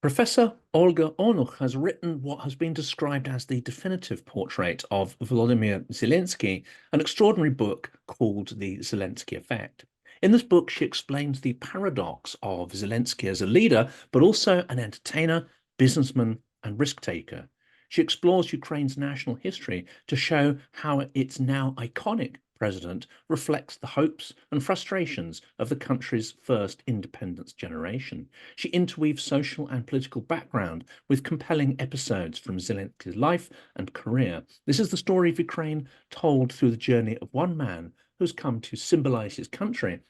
Professor Olga Onuch has written what has been described as the definitive portrait of Volodymyr Zelensky, an extraordinary book called The Zelensky Effect. In this book, she explains the paradox of Zelensky as a leader, but also an entertainer, businessman, and risk taker. She explores Ukraine's national history to show how its now iconic president reflects the hopes and frustrations of the country's first independence generation. She interweaves social and political background with compelling episodes from Zelensky's life and career. This is the story of Ukraine told through the journey of one man who's come to symbolize his country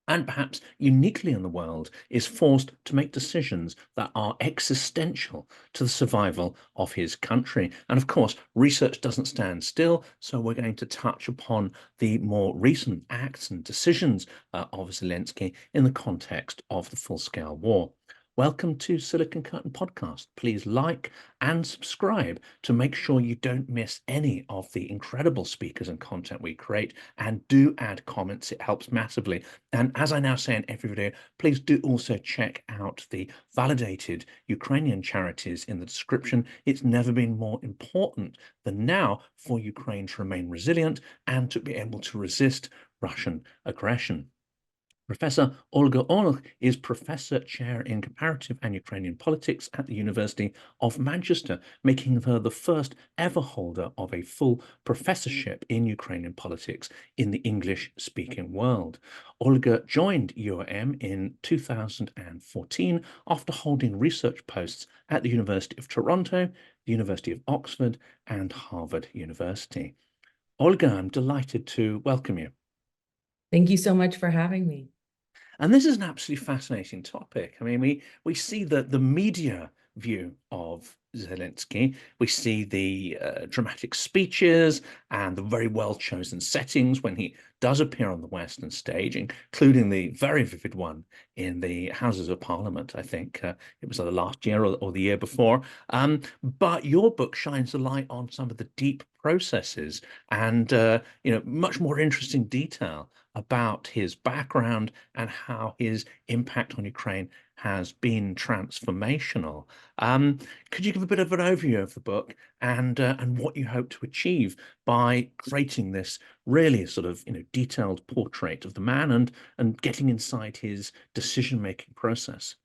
and perhaps uniquely in the world, is forced to make decisions that are existential to the survival of his country. And of course, research doesn't stand still, so we're going to touch upon the more recent acts and decisions of Zelensky in the context of the full-scale war. Welcome to Silicon Curtain Podcast. Please like and subscribe to make sure you don't miss any of the incredible speakers and content we create, and do add comments. It helps massively. And as I now say in every video, please do also check out the validated Ukrainian charities in the description. It's never been more important than now for Ukraine to remain resilient and to be able to resist Russian aggression. Professor Olga Onuch is Professor Chair in Comparative and Ukrainian Politics at the University of Manchester, making her the first ever holder of a full professorship in Ukrainian politics in the English-speaking world. Olga joined UOM in 2014 after holding research posts at the University of Toronto, the University of Oxford, and Harvard University. Olga, I'm delighted to welcome you. Thank you so much for having me. And this is an absolutely fascinating topic. I mean, we see the media view of Zelensky. We see the dramatic speeches and the very well-chosen settings when he does appear on the Western stage, including the very vivid one in the Houses of Parliament. I think it was either last year or the year before. But your book shines a light on some of the deep processes and much more interesting detail about his background and how his impact on Ukraine has been transformational. Could you give a bit of an overview of the book and what you hope to achieve by creating this really sort of detailed portrait of the man and getting inside his decision-making process?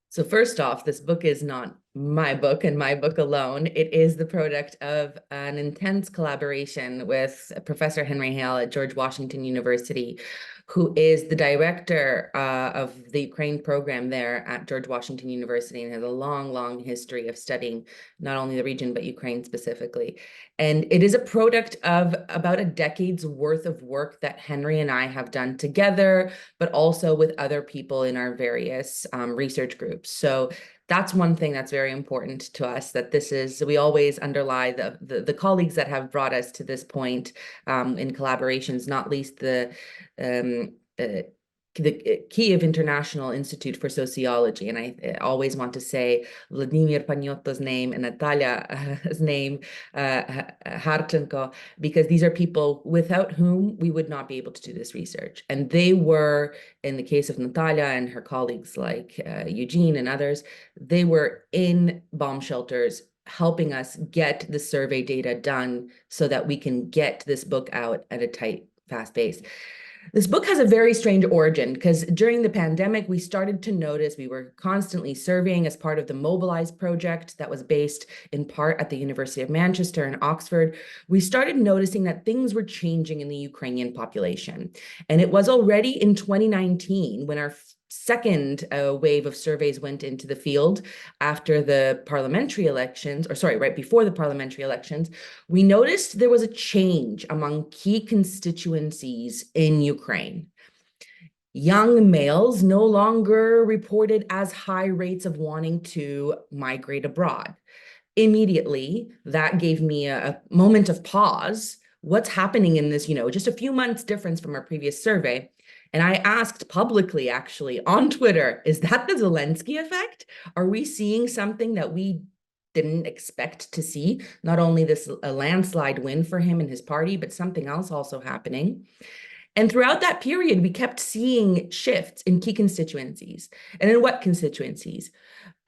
So first off, this book is not my book and my book alone. It is the product of an intense collaboration with Professor Henry Hale at George Washington University, who is the director of the Ukraine program there at George Washington University and has a long, long history of studying not only the region, but Ukraine specifically. And it is a product of about a decade's worth of work that Henry and I have done together, but also with other people in our various research groups. So that's one thing that's very important to us, that this is, we always underlie the colleagues that have brought us to this point in collaborations, not least the Kyiv International Institute for Sociology. And I always want to say Vladimir Panyoto's name and Natalia's name, Harchenko, because these are people without whom we would not be able to do this research. And they were, in the case of Natalia and her colleagues like Eugene and others, they were in bomb shelters helping us get the survey data done so that we can get this book out at a tight, fast pace. This book has a very strange origin because during the pandemic, we started to notice we were constantly surveying as part of the Mobilize project that was based in part at the University of Manchester and Oxford. We started noticing that things were changing in the Ukrainian population. And it was already in 2019 when our second wave of surveys went into the field after the parliamentary elections, or sorry, right before the parliamentary elections, we noticed there was a change among key constituencies in Ukraine. Young males no longer reported as high rates of wanting to migrate abroad. Immediately, that gave me a moment of pause. What's happening in this, just a few months difference from our previous survey? And I asked publicly, actually, on Twitter, is that the Zelensky effect? Are we seeing something that we didn't expect to see? Not only this a landslide win for him and his party, but something else also happening. And throughout that period, we kept seeing shifts in key constituencies. And in what constituencies?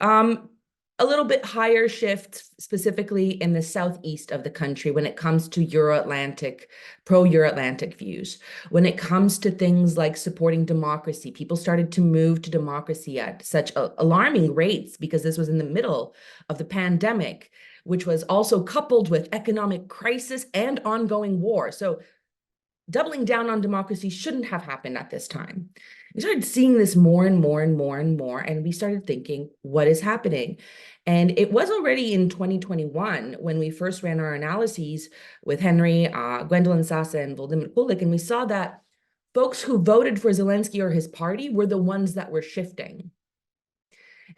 A little bit higher shift, specifically in the southeast of the country when it comes to Euro-Atlantic, pro-Euro-Atlantic views. When it comes to things like supporting democracy, people started to move to democracy at such alarming rates because this was in the middle of the pandemic, which was also coupled with economic crisis and ongoing war. So doubling down on democracy shouldn't have happened at this time. We started seeing this more and more and more and more, and we started thinking, what is happening? And it was already in 2021 when we first ran our analyses with Henry, Gwendolyn Sasa, and Volodymyr Kulik, and we saw that folks who voted for Zelensky or his party were the ones that were shifting.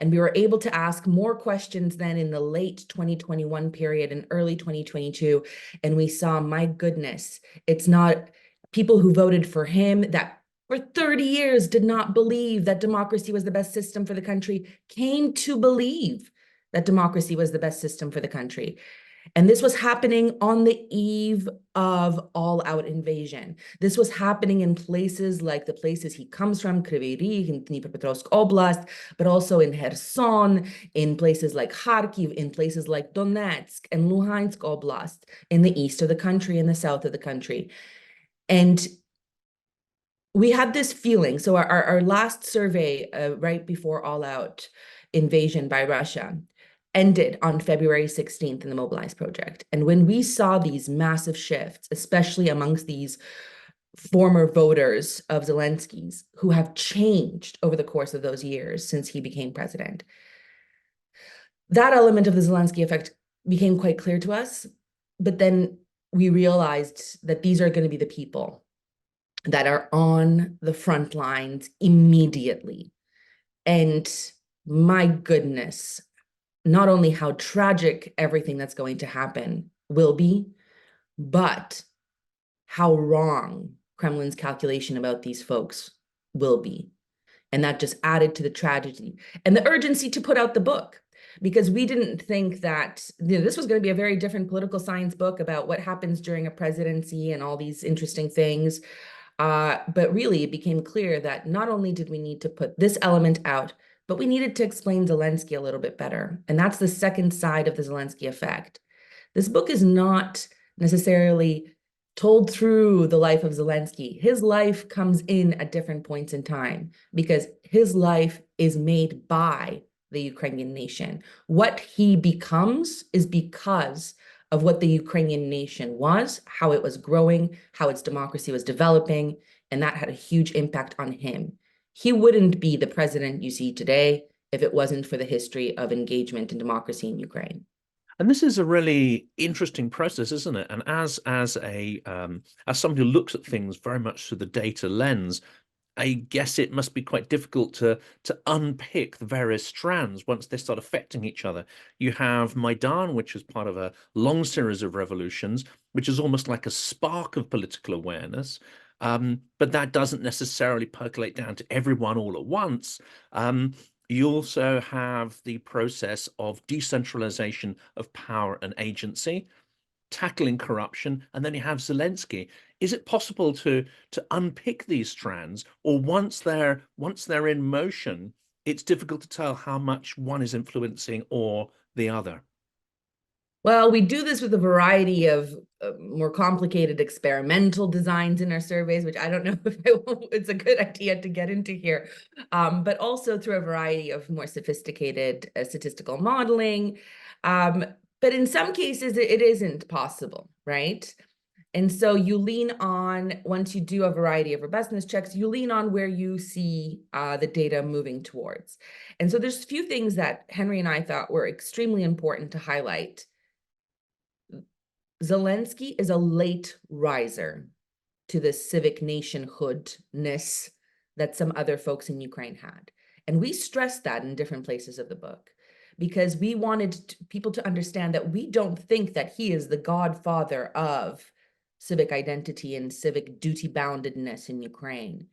And we were able to ask more questions then in the late 2021 period and early 2022. And we saw, my goodness, it's not people who voted for him that for 30 years did not believe that democracy was the best system for the country, came to believe that democracy was the best system for the country. And this was happening on the eve of all-out invasion. This was happening in places like the places he comes from, Kryvyi Rih, in Dnipropetrovsk Oblast, but also in Kherson, in places like Kharkiv, in places like Donetsk and Luhansk Oblast, in the east of the country, in the south of the country. And we had this feeling. So our last survey right before all-out invasion by Russia ended on February 16th in the Mobilize project. And when we saw these massive shifts, especially amongst these former voters of Zelensky's who have changed over the course of those years since he became president, that element of the Zelensky effect became quite clear to us. But then we realized that these are going to be the people that are on the front lines immediately. And my goodness, not only how tragic everything that's going to happen will be, but how wrong Kremlin's calculation about these folks will be. And that just added to the tragedy and the urgency to put out the book, because we didn't think that this was going to be a very different political science book about what happens during a presidency and all these interesting things. But really, it became clear that not only did we need to put this element out, but we needed to explain Zelensky a little bit better. And that's the second side of the Zelensky effect. This book is not necessarily told through the life of Zelensky. His life comes in at different points in time because his life is made by the Ukrainian nation. What he becomes is because of what the Ukrainian nation was, how it was growing, how its democracy was developing, and that had a huge impact on him. He wouldn't be the president you see today if it wasn't for the history of engagement and democracy in Ukraine. And this is a really interesting process, isn't it? And as somebody who looks at things very much through the data lens, I guess it must be quite difficult to unpick the various strands once they start affecting each other. You have Maidan, which is part of a long series of revolutions, which is almost like a spark of political awareness. But that doesn't necessarily percolate down to everyone all at once. You also have the process of decentralization of power and agency, tackling corruption, and then you have Zelensky. Is it possible to unpick these strands, or once they're in motion, it's difficult to tell how much one is influencing or the other? Well, we do this with a variety of more complicated experimental designs in our surveys, which I don't know if it's a good idea to get into here, but also through a variety of more sophisticated statistical modeling. But in some cases, it isn't possible, right? And so you lean on, once you do a variety of robustness checks, you lean on where you see the data moving towards. And so there's a few things that Henry and I thought were extremely important to highlight. Zelensky is a late riser to the civic nationhoodness that some other folks in Ukraine had. And we stressed that in different places of the book because we wanted people to understand that we don't think that he is the godfather of civic identity and civic duty-boundedness in Ukraine.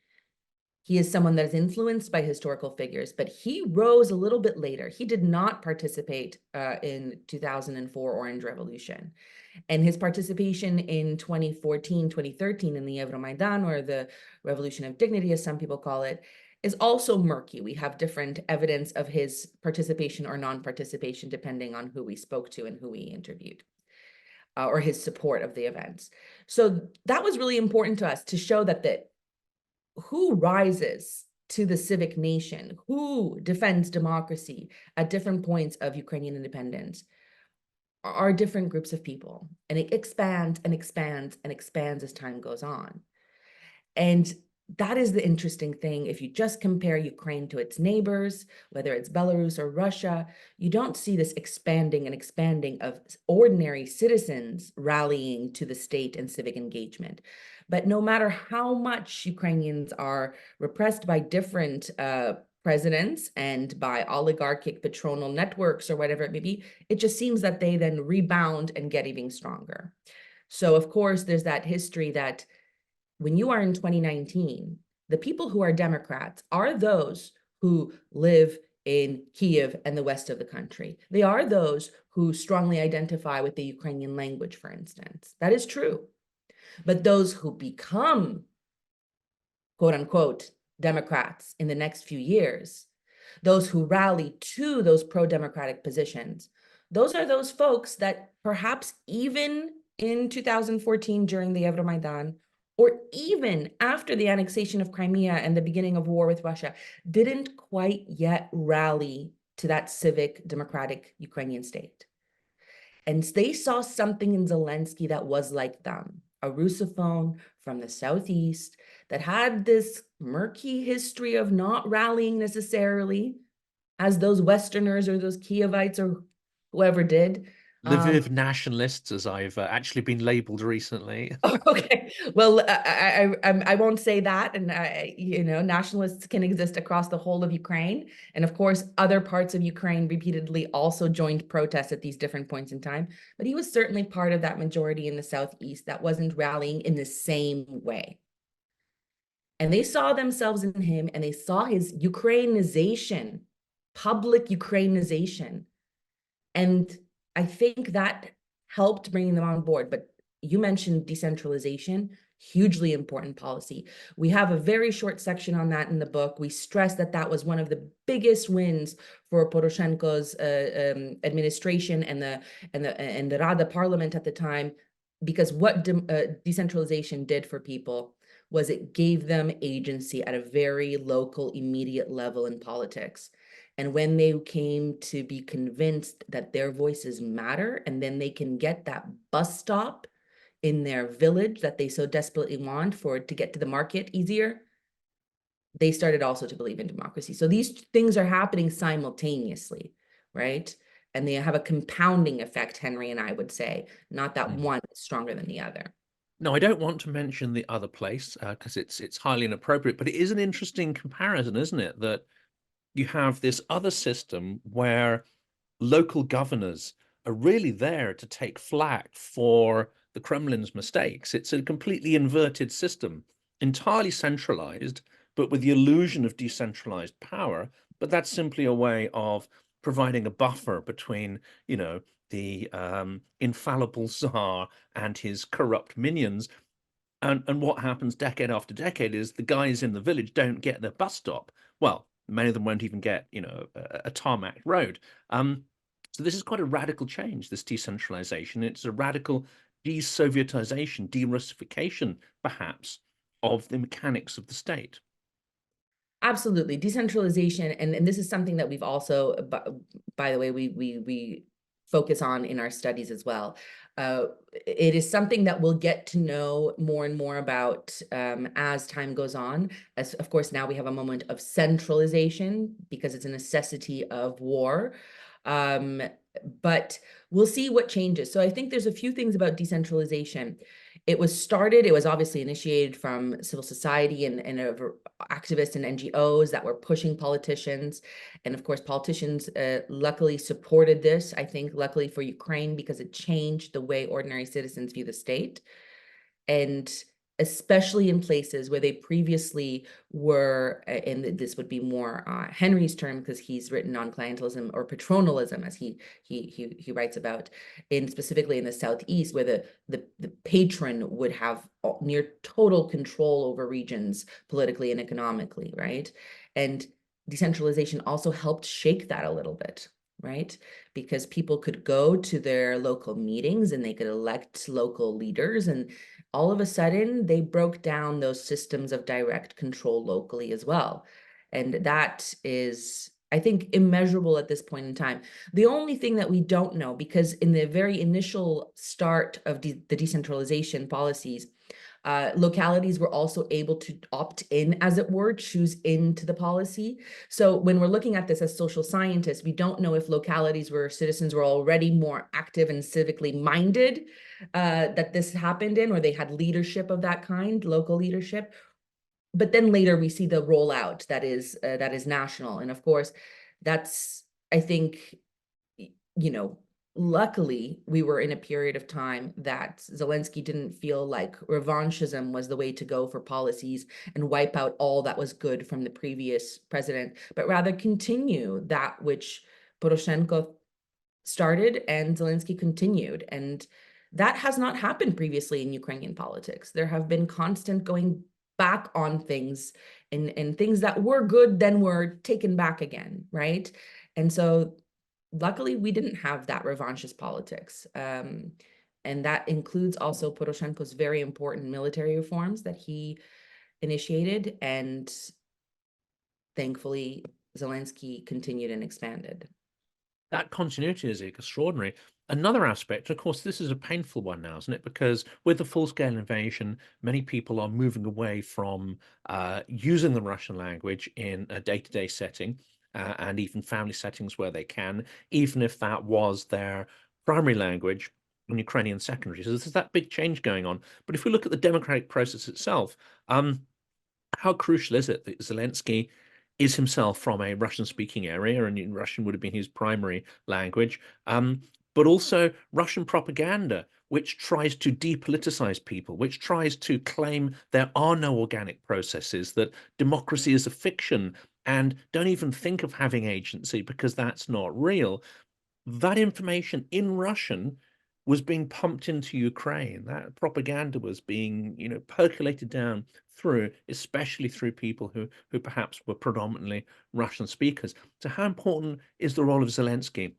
He is someone that is influenced by historical figures, but he rose a little bit later. He did not participate in 2004 Orange Revolution. And his participation in 2014, 2013 in the Euromaidan, or the Revolution of Dignity, as some people call it, is also murky. We have different evidence of his participation or non-participation, depending on who we spoke to and who we interviewed, or his support of the events. So that was really important to us, to show that who rises to the civic nation, who defends democracy at different points of Ukrainian independence, are different groups of people. And it expands and expands and expands as time goes on. And that is the interesting thing. If you just compare Ukraine to its neighbors, whether it's Belarus or Russia, you don't see this expanding and expanding of ordinary citizens rallying to the state and civic engagement. But no matter how much Ukrainians are repressed by different presidents and by oligarchic patronal networks or whatever it may be, it just seems that they then rebound and get even stronger. So of course, there's that history that when you are in 2019, the people who are Democrats are those who live in Kiev and the west of the country. They are those who strongly identify with the Ukrainian language, for instance. That is true. But those who become, quote unquote, Democrats in the next few years, those who rally to those pro-democratic positions, those are those folks that perhaps even in 2014 during the Euromaidan, or even after the annexation of Crimea and the beginning of war with Russia, didn't quite yet rally to that civic democratic Ukrainian state. And they saw something in Zelensky that was like them, a Russophone from the Southeast that had this murky history of not rallying necessarily as those Westerners or those Kievites or whoever did. Lviv nationalists, as I've actually been labeled recently. Okay, well, I won't say that, and nationalists can exist across the whole of Ukraine, and of course, other parts of Ukraine repeatedly also joined protests at these different points in time. But he was certainly part of that majority in the Southeast that wasn't rallying in the same way. And they saw themselves in him, and they saw his Ukrainization, public Ukrainization. And I think that helped bringing them on board. But you mentioned decentralization, hugely important policy. We have a very short section on that in the book. We stress that that was one of the biggest wins for Poroshenko's administration and the Rada parliament at the time, because what decentralization did for people was it gave them agency at a very local, immediate level in politics. And when they came to be convinced that their voices matter, and then they can get that bus stop in their village that they so desperately want to get to the market easier, they started also to believe in democracy. So these things are happening simultaneously, right? And they have a compounding effect, Henry and I would say, not that one is stronger than the other. No, I don't want to mention the other place because it's highly inappropriate, but it is an interesting comparison, isn't it? That you have this other system where local governors are really there to take flak for the Kremlin's mistakes. It's a completely inverted system, entirely centralized, but with the illusion of decentralized power. But that's simply a way of providing a buffer between, the infallible Tsar and his corrupt minions. And what happens decade after decade is the guys in the village don't get their bus stop. Well, many of them won't even get, a tarmac road. So this is quite a radical change, this decentralization. It's a radical de-Sovietization, de-Russification, perhaps, of the mechanics of the state. Absolutely. Decentralization, and this is something that we've also, by the way, we focus on in our studies as well. It is something that we'll get to know more and more about as time goes on. As of course, now we have a moment of centralization because it's a necessity of war. But we'll see what changes. So I think there's a few things about decentralization. It was obviously initiated from civil society and activists and NGOs that were pushing politicians. And of course, politicians luckily supported this, I think, luckily for Ukraine, because it changed the way ordinary citizens view the state. And especially in places where they previously were, and this would be more Henry's term, because he's written on clientelism or patronalism, as he writes about, specifically in the Southeast, where the patron would have near total control over regions politically and economically, right? And decentralization also helped shake that a little bit, right? Because people could go to their local meetings and they could elect local leaders, and all of a sudden they broke down those systems of direct control locally as well. And that is, I think, immeasurable at this point in time. The only thing that we don't know, because in the very initial start of the decentralization policies, localities were also able to opt in, as it were, choose into the policy. So when we're looking at this as social scientists, we don't know if localities where citizens were already more active and civically minded that this happened in, or they had leadership of that kind, local leadership. But then later we see the rollout that is national. And of course, that's, I think, you know, luckily, we were in a period of time that Zelensky didn't feel like revanchism was the way to go for policies and wipe out all that was good from the previous president, but rather continue that which Poroshenko started and Zelensky continued. And that has not happened previously in Ukrainian politics. There have been constant going back on things, and things that were good then were taken back again, right? And so luckily, we didn't have that revanchist politics. And that includes also Poroshenko's very important military reforms that he initiated. And thankfully, Zelensky continued and expanded. That continuity is extraordinary. Another aspect, of course, this is a painful one now, isn't it? Because with the full-scale invasion, many people are moving away from using the Russian language in a day-to-day setting and even family settings where they can, even if that was their primary language in Ukrainian secondary. So there's that big change going on. But if we look at the democratic process itself, how crucial is it that Zelensky is himself from a Russian-speaking area, and Russian would have been his primary language, but also Russian propaganda, which tries to depoliticize people, which tries to claim there are no organic processes, that democracy is a fiction, and don't even think of having agency because that's not real. That information in Russian was being pumped into Ukraine. That propaganda was being, percolated down through, especially through people who perhaps were predominantly Russian speakers. So how important is the role of Zelensky,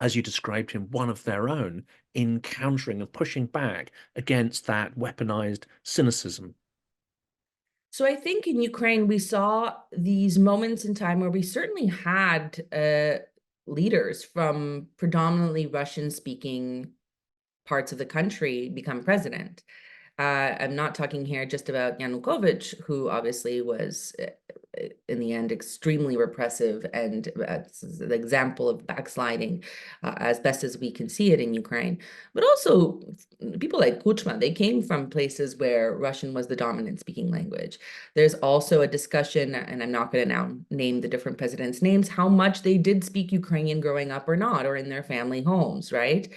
as you described him, one of their own, in countering and pushing back against that weaponized cynicism? So I think in Ukraine, we saw these moments in time where we certainly had leaders from predominantly Russian-speaking parts of the country become president. I'm not talking here just about Yanukovych, who obviously was, in the end, extremely repressive and the example of backsliding as best as we can see it in Ukraine. But also people like Kuchma, they came from places where Russian was the dominant speaking language. There's also a discussion, and I'm not going to now name the different presidents' names, how much they did speak Ukrainian growing up or not, or in their family homes, right?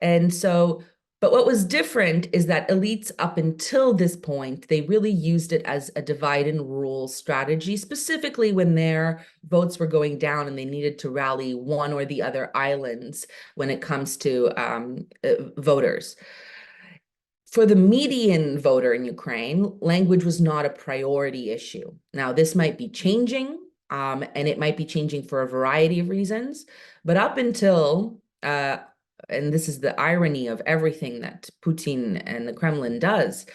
And so, but what was different is that elites up until this point, they really used it as a divide and rule strategy, specifically when their votes were going down and they needed to rally one or the other islands when it comes to voters. For the median voter in Ukraine, language was not a priority issue. Now, this might be changing, and it might be changing for a variety of reasons, but up until and this is the irony of everything that Putin and the Kremlin does.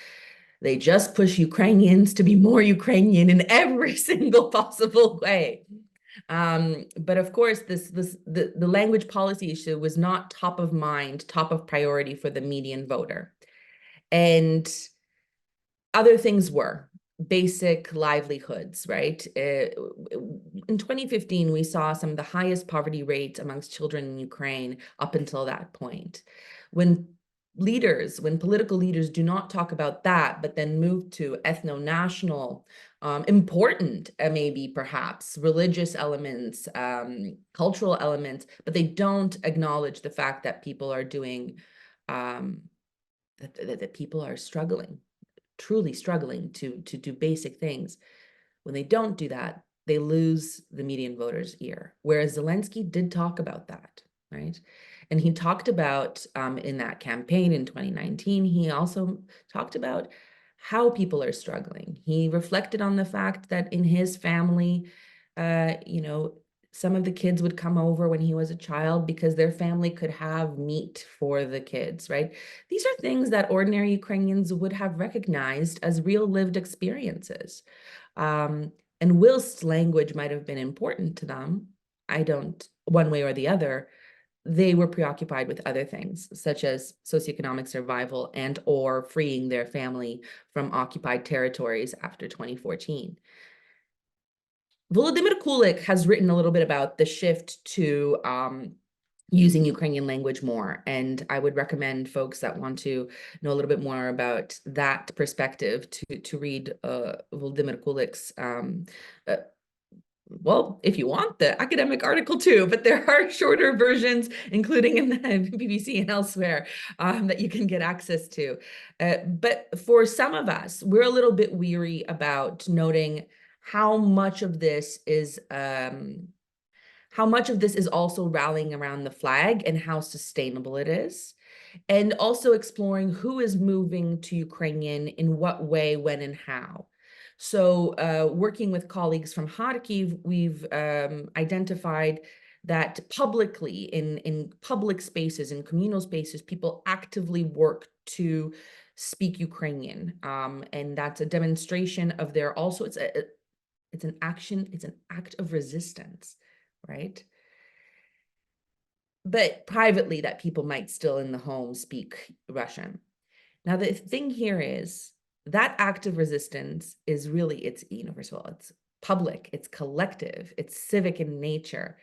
They just push Ukrainians to be more Ukrainian in every single possible way. But of course, the language policy issue was not top of mind, top of priority for the median voter. And other things were basic livelihoods, right? In 2015, we saw some of the highest poverty rates amongst children in Ukraine up until that point. When political leaders do not talk about that, but then move to ethno-national, important, maybe perhaps religious elements, cultural elements, but they don't acknowledge the fact that people are doing, that people are struggling, truly struggling to do basic things. When they don't do that, they lose the median voter's ear. Whereas Zelensky did talk about that, right? And he talked about, in that campaign in 2019, he also talked about how people are struggling. He reflected on the fact that in his family, You know, some of the kids would come over when he was a child because their family could have meat for the kids, right? These are things that ordinary Ukrainians would have recognized as real lived experiences. And whilst language might have been important to them, I don't, one way or the other, they were preoccupied with other things, such as socioeconomic survival and or freeing their family from occupied territories after 2014. Volodymyr Kulik has written a little bit about the shift to using Ukrainian language more. And I would recommend folks that want to know a little bit more about that perspective to read Volodymyr Kulik's well, if you want the academic article too, but there are shorter versions, including in the BBC and elsewhere, that you can get access to. But for some of us, we're a little bit weary about noting how much of this is also rallying around the flag and how sustainable it is. And also exploring who is moving to Ukrainian, in what way, when, and how. So working with colleagues from Kharkiv, we've identified that publicly, in public spaces, in communal spaces, people actively work to speak Ukrainian. And that's a demonstration of their, also, it's an action, it's an act of resistance, right? But privately, that people might still in the home speak Russian. Now, the thing here is that act of resistance is really, it's universal, it's public, it's collective, it's civic in nature.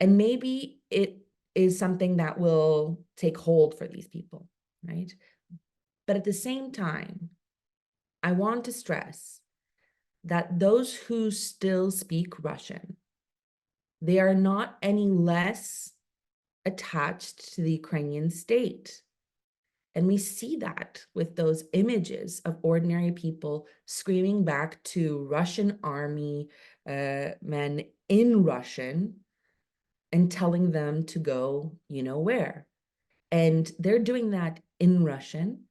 And maybe it is something that will take hold for these people, right? But at the same time, I want to stress that those who still speak Russian, they are not any less attached to the Ukrainian state. And we see that with those images of ordinary people screaming back to Russian army men in Russian and telling them to go, you know where. And they're doing that in Russian.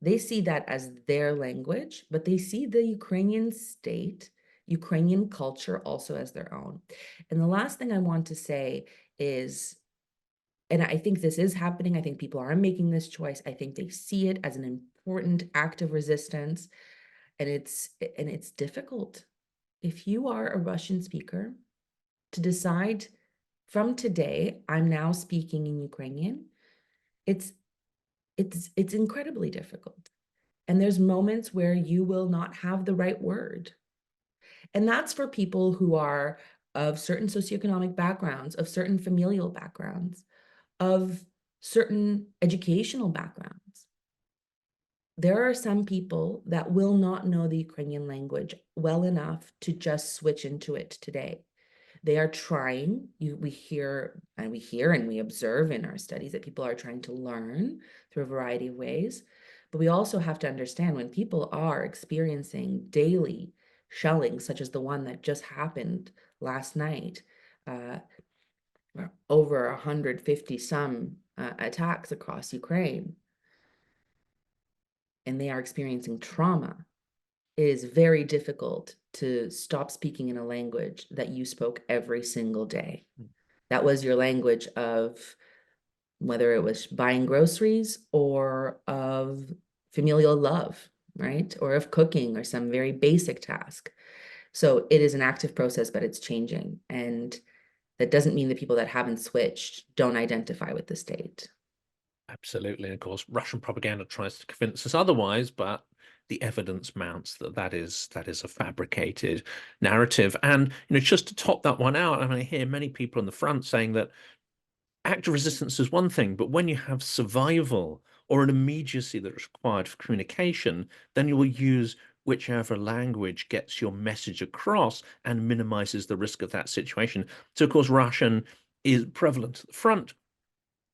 They see that as their language, but they see the Ukrainian state, Ukrainian culture also as their own. And the last thing I want to say is, and I think this is happening, I think people are making this choice, I think they see it as an important act of resistance, and it's difficult. If you are a Russian speaker, to decide from today, I'm now speaking in Ukrainian, it's incredibly difficult. And there's moments where you will not have the right word. And that's for people who are of certain socioeconomic backgrounds, of certain familial backgrounds, of certain educational backgrounds. There are some people that will not know the Ukrainian language well enough to just switch into it today. They are trying. We hear and we observe in our studies that people are trying to learn through a variety of ways. But we also have to understand, when people are experiencing daily shelling, such as the one that just happened last night, over 150 some attacks across Ukraine, and they are experiencing trauma, it is very difficult to stop speaking in a language that you spoke every single day. That was your language of, whether it was buying groceries or of familial love, right? Or of cooking or some very basic task. So it is an active process, but it's changing. And that doesn't mean the people that haven't switched don't identify with the state. Absolutely. And of course, Russian propaganda tries to convince us otherwise, but the evidence mounts that that is a fabricated narrative. And just to top that one out, I mean, I hear many people on the front saying that active resistance is one thing, but when you have survival or an immediacy that's required for communication, then you will use whichever language gets your message across and minimizes the risk of that situation. So, of course, Russian is prevalent at the front.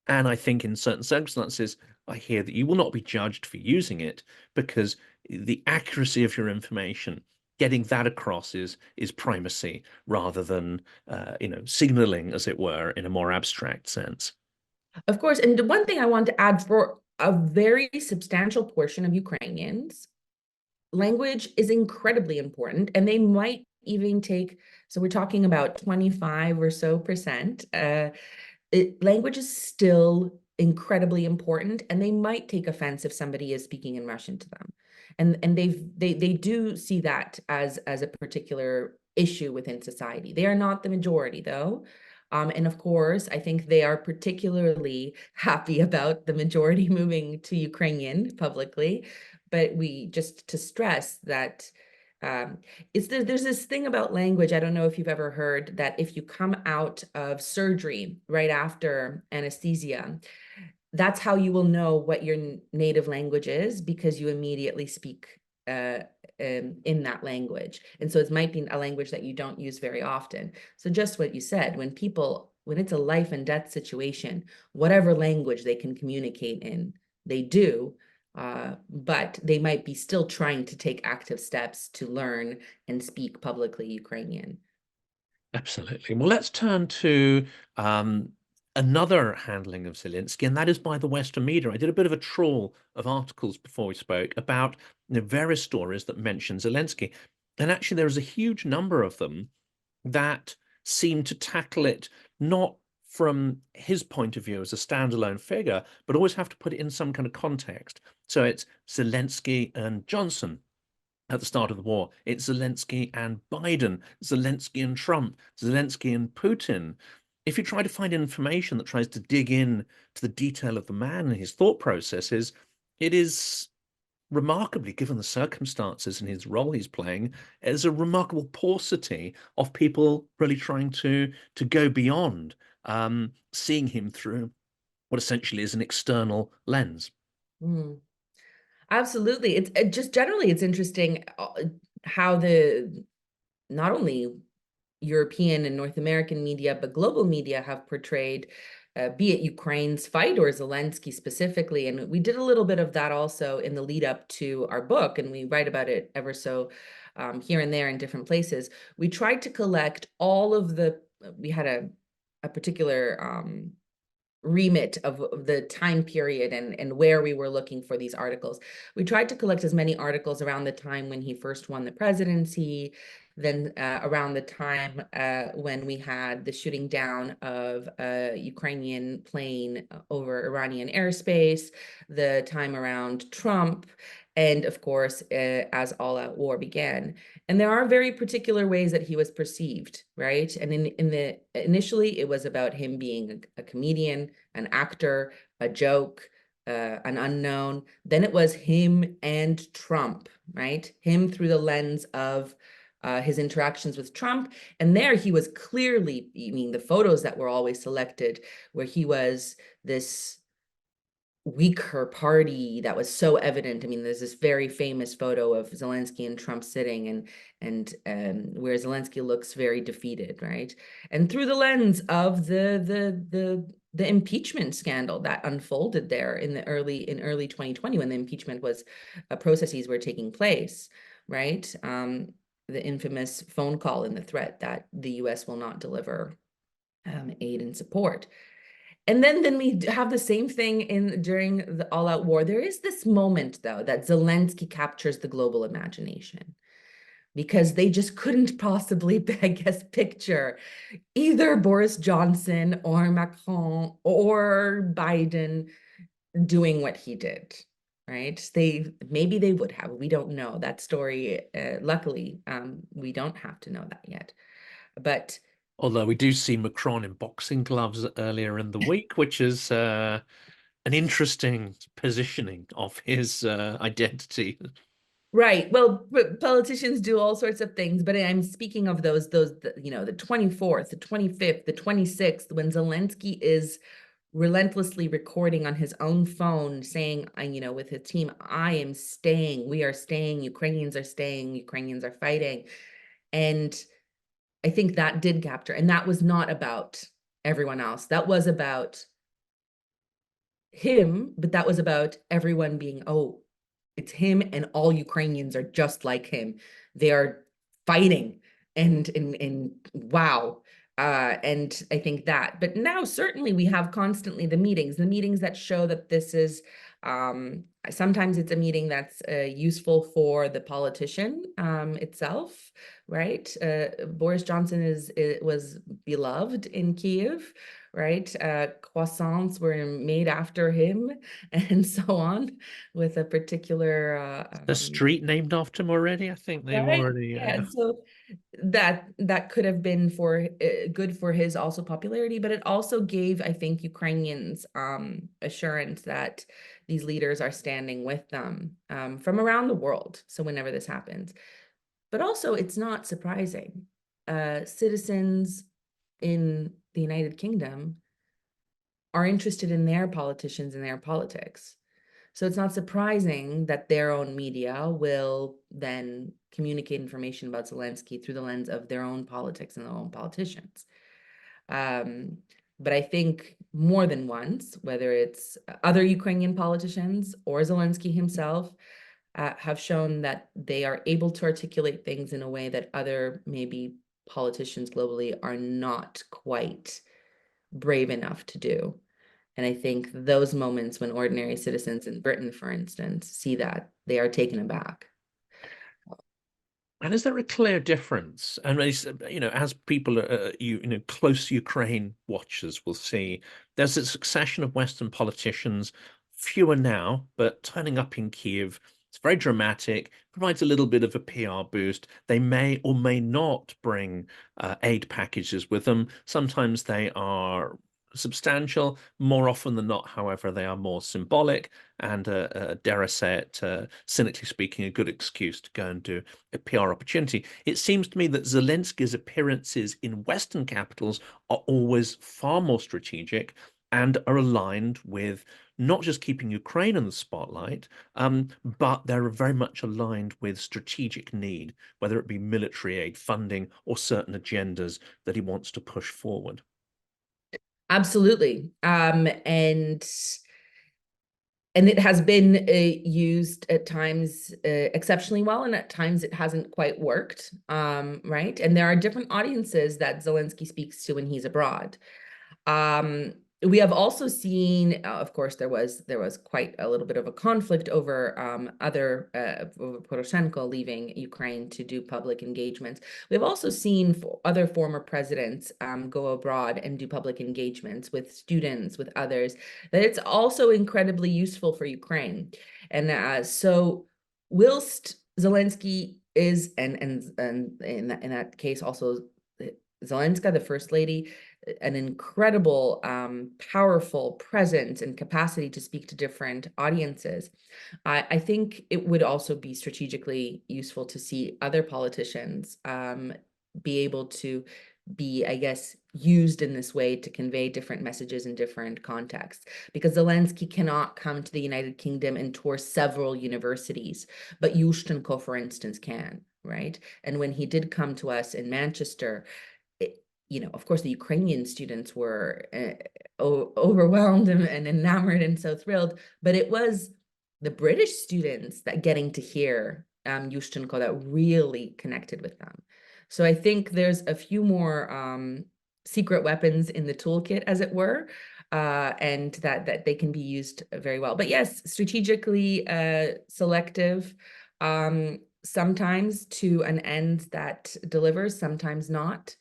And I think in certain circumstances, I hear that you will not be judged for using it because the accuracy of your information, getting that across is primacy rather than signaling, as it were, in a more abstract sense. Of course, and the one thing I want to add, for a very substantial portion of Ukrainians, language is incredibly important, and they might even take So we're talking about 25 or so percent. Language is still incredibly important, and they might take offense if somebody is speaking in Russian to them. And they do see that as a particular issue within society. They are not the majority, though. And of course, I think they are particularly happy about the majority moving to Ukrainian publicly. But we just to stress that there's this thing about language. I don't know if you've ever heard that if you come out of surgery right after anesthesia, that's how you will know what your native language is, because you immediately speak in that language. And so it might be a language that you don't use very often. So just what you said, when it's a life and death situation, whatever language they can communicate in, they do. But they might be still trying to take active steps to learn and speak publicly Ukrainian. Absolutely. Well, let's turn to another handling of Zelensky, and that is by the Western media. I did a bit of a trawl of articles before we spoke about various stories that mention Zelensky. And actually, there is a huge number of them that seem to tackle it not from his point of view as a standalone figure, but always have to put it in some kind of context. So it's Zelensky and Johnson at the start of the war. It's Zelensky and Biden, Zelensky and Trump, Zelensky and Putin. If you try to find information that tries to dig in to the detail of the man and his thought processes, it is remarkably, given the circumstances and his role he's playing, as a remarkable paucity of people really trying to go beyond seeing him through what essentially is an external lens. Mm. Absolutely. It's just generally, it's interesting how the not only European and North American media, but global media have portrayed, be it Ukraine's fight or Zelensky specifically. And we did a little bit of that also in the lead up to our book, and we write about it ever so here and there in different places. We tried to collect all of we had a particular remit of the time period and where we were looking for these articles. We tried to collect as many articles around the time when he first won the presidency, then around the time when we had the shooting down of a Ukrainian plane over Iranian airspace, the time around Trump, and of course, as all-out war began. And there are very particular ways that he was perceived, right? And initially, it was about him being a comedian, an actor, a joke, an unknown. Then it was him and Trump, right? Him through the lens of his interactions with Trump. And there he was clearly, I mean, the photos that were always selected, where he was this weaker party that was so evident. I mean, there's this very famous photo of Zelensky and Trump sitting, and where Zelensky looks very defeated, right? And through the lens of the impeachment scandal that unfolded there in early 2020, when the impeachment was processes were taking place, right? The infamous phone call and the threat that the US will not deliver aid and support. And then we have the same thing during the all-out war. There is this moment, though, that Zelensky captures the global imagination, because they just couldn't possibly, I guess, picture either Boris Johnson or Macron or Biden doing what he did, right? Maybe they would have. We don't know that story. Luckily, we don't have to know that yet. But Although we do see Macron in boxing gloves earlier in the week, which is an interesting positioning of his identity. right. Well, politicians do all sorts of things, but I'm speaking of those, the 24th, the 25th, the 26th, when Zelensky is relentlessly recording on his own phone saying, with his team, I am staying, we are staying, Ukrainians are staying, Ukrainians are fighting. And I think that did capture, and that was not about everyone else. That was about him, but that was about everyone being, oh, it's him, and all Ukrainians are just like him. They are fighting, and wow. And I think that, but now certainly we have constantly the meetings that show that this is, sometimes it's a meeting that's useful for the politician itself, right? Boris Johnson was beloved in Kiev, right? Croissants were made after him and so on, with a particular The street named after him already. I think they've right? already. Yeah, so that could have been for good for his also popularity, but it also gave, I think, Ukrainians assurance that these leaders are standing with them from around the world. So whenever this happens, but also it's not surprising. Citizens in the United Kingdom are interested in their politicians and their politics. So it's not surprising that their own media will then communicate information about Zelensky through the lens of their own politics and their own politicians. But I think more than once, whether it's other Ukrainian politicians or Zelensky himself, have shown that they are able to articulate things in a way that other maybe politicians globally are not quite brave enough to do. And I think those moments when ordinary citizens in Britain, for instance, see that, they are taken aback. And is there a clear difference? And as people, close Ukraine watchers will see, there's a succession of Western politicians, fewer now, but turning up in Kiev. It's very dramatic, provides a little bit of a PR boost. They may or may not bring aid packages with them. Sometimes they are substantial. More often than not, however, they are more symbolic and, dare I say it, cynically speaking, a good excuse to go and do a PR opportunity. It seems to me that Zelensky's appearances in Western capitals are always far more strategic and are aligned with not just keeping Ukraine in the spotlight, but they're very much aligned with strategic need, whether it be military aid, funding, or certain agendas that he wants to push forward. Absolutely. And it has been used at times exceptionally well, and at times it hasn't quite worked, right? And there are different audiences that Zelensky speaks to when he's abroad. We have also seen, of course, there was quite a little bit of a conflict over over Poroshenko leaving Ukraine to do public engagements. We have also seen other former presidents go abroad and do public engagements with students, with others. That it's also incredibly useful for Ukraine, and so whilst Zelensky is, and in that case also Zelenska, the first lady, an incredible, powerful presence and capacity to speak to different audiences. I think it would also be strategically useful to see other politicians be able to be, I guess, used in this way to convey different messages in different contexts. Because Zelensky cannot come to the United Kingdom and tour several universities, but Yushchenko, for instance, can, right? And when he did come to us in Manchester, of course, the Ukrainian students were overwhelmed and enamored and so thrilled, but it was the British students that getting to hear Yushchenko that really connected with them. So I think there's a few more secret weapons in the toolkit, as it were, and that they can be used very well. But yes, strategically selective, sometimes to an end that delivers, sometimes not.